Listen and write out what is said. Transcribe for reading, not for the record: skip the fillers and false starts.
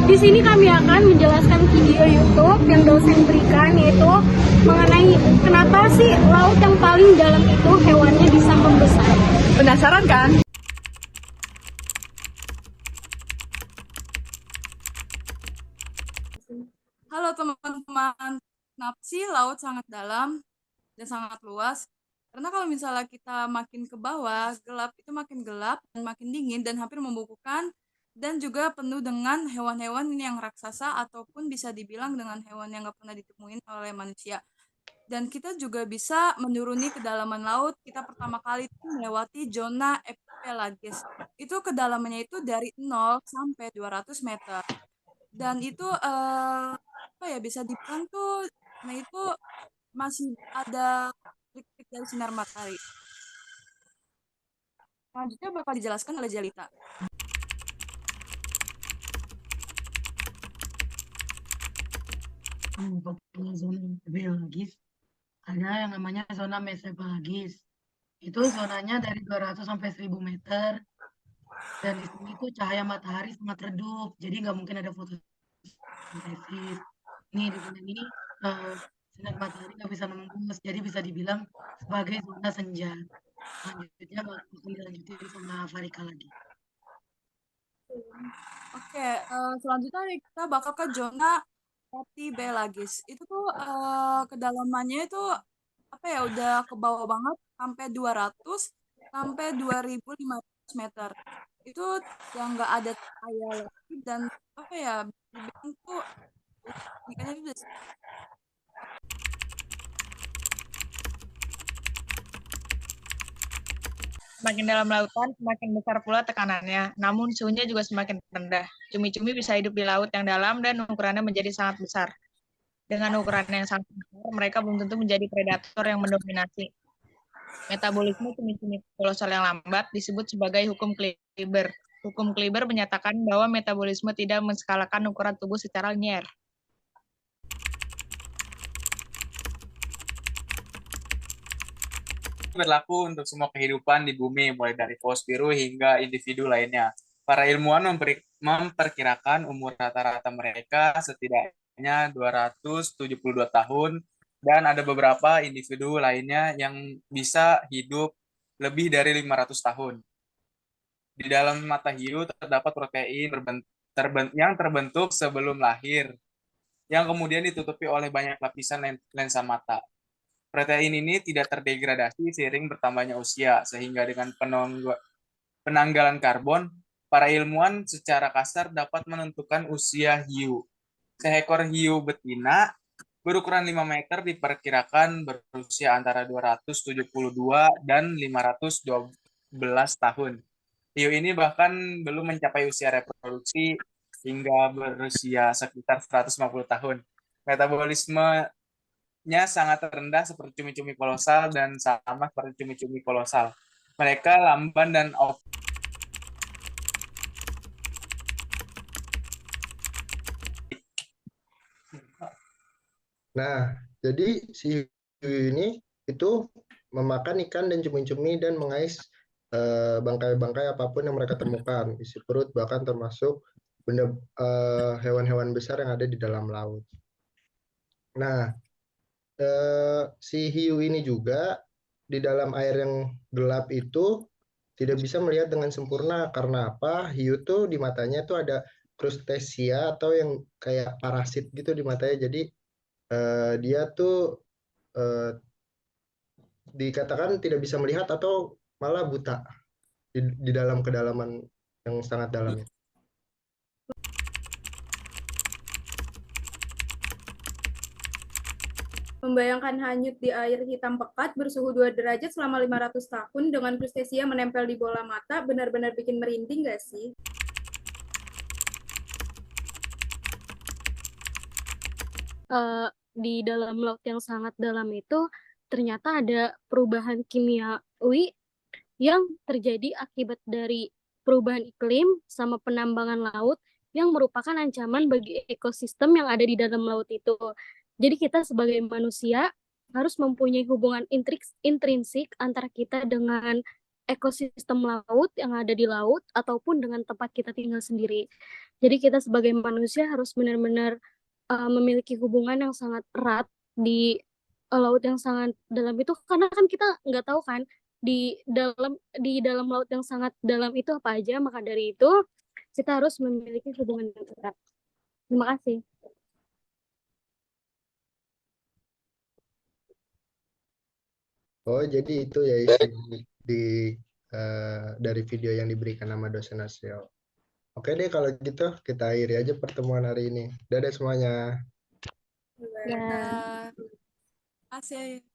Di sini kami akan menjelaskan video YouTube yang dosen berikan, yaitu mengenai kenapa sih laut yang paling dalam itu hewannya bisa membesar. Penasaran kan? Halo teman-teman, kenapa sih laut sangat dalam dan sangat luas? Karena kalau misalnya kita makin ke bawah, gelap itu makin gelap dan makin dingin dan hampir membukukan dan juga penuh dengan hewan-hewan yang raksasa ataupun bisa dibilang dengan hewan yang nggak pernah ditemuin oleh manusia. Dan kita juga bisa menuruni kedalaman laut. Kita pertama kali itu melewati zona epipelagus. Itu kedalamannya itu dari 0 sampai 200 meter. Dan itu apa ya, bisa dibilang tuh nah itu masih ada trik-trik dari sinar matahari. Selanjutnya bakal dijelaskan oleh Jelita. Untuk zona biologis ada yang namanya zona mesopelagis. Itu zonanya dari 200 sampai 1000 meter. Dan di sini tuh cahaya matahari sangat redup, jadi nggak mungkin ada fotosintesis. Nih di sini ini sinar matahari nggak bisa nembus, jadi bisa dibilang sebagai zona senja. Selanjutnya akan dilanjutin sama Farika lagi. Oke, selanjutnya kita bakal ke zona epipelagus. Itu tuh kedalamannya itu apa ya, udah ke bawah banget sampai 200 sampai 2500 meter. Itu yang nggak ada cahaya lagi dan apa ya, dibilang tuh ikannya itu udah Semakin dalam lautan, semakin besar pula tekanannya, namun suhunya juga semakin rendah. Cumi-cumi bisa hidup di laut yang dalam dan ukurannya menjadi sangat besar. Dengan ukuran yang sangat besar, mereka belum tentu menjadi predator yang mendominasi. Metabolisme cumi-cumi kolosal yang lambat disebut sebagai hukum Kleiber. Hukum Kleiber menyatakan bahwa metabolisme tidak menskalakan ukuran tubuh secara linear. Berlaku untuk semua kehidupan di bumi, mulai dari paus biru hingga individu lainnya. Para ilmuwan memperkirakan umur rata-rata mereka setidaknya 272 tahun, dan ada beberapa individu lainnya yang bisa hidup lebih dari 500 tahun. Di dalam mata hiu terdapat protein yang terbentuk sebelum lahir, yang kemudian ditutupi oleh banyak lapisan lensa mata. Protein ini tidak terdegradasi seiring bertambahnya usia, sehingga dengan penanggalan karbon, para ilmuwan secara kasar dapat menentukan usia hiu. Seekor hiu betina berukuran 5 meter diperkirakan berusia antara 272 dan 512 tahun. Hiu ini bahkan belum mencapai usia reproduksi hingga berusia sekitar 150 tahun. Metabolisme sangat rendah seperti cumi-cumi kolosal dan sama seperti cumi-cumi kolosal. Mereka lamban dan Nah, jadi si hiu ini itu memakan ikan dan cumi-cumi dan mengais bangkai-bangkai apapun yang mereka temukan, isi perut, bahkan termasuk benda hewan-hewan besar yang ada di dalam laut. Nah, si hiu ini juga di dalam air yang gelap itu tidak bisa melihat dengan sempurna. Karena apa? Hiu tuh di matanya tuh ada krustasia atau yang kayak parasit gitu di matanya. Jadi dia tuh dikatakan tidak bisa melihat atau malah buta di dalam kedalaman yang sangat dalam. Membayangkan hanyut di air hitam pekat bersuhu 2 derajat selama 500 tahun dengan krustasia menempel di bola mata benar-benar bikin merinding nggak sih? Di dalam laut yang sangat dalam itu ternyata ada perubahan kimiawi yang terjadi akibat dari perubahan iklim sama penambangan laut yang merupakan ancaman bagi ekosistem yang ada di dalam laut itu. Jadi kita sebagai manusia harus mempunyai hubungan intrinsik antara kita dengan ekosistem laut yang ada di laut ataupun dengan tempat kita tinggal sendiri. Jadi kita sebagai manusia harus benar-benar memiliki hubungan yang sangat erat di laut yang sangat dalam itu, karena kan kita nggak tahu kan di dalam laut yang sangat dalam itu apa aja. Maka dari itu kita harus memiliki hubungan yang erat. Terima kasih. Oh, jadi itu ya isi di dari video yang diberikan sama dosen Asio. Oke deh, kalau gitu kita akhiri aja pertemuan hari ini. Dadah semuanya. Ya. Dadah. Asik.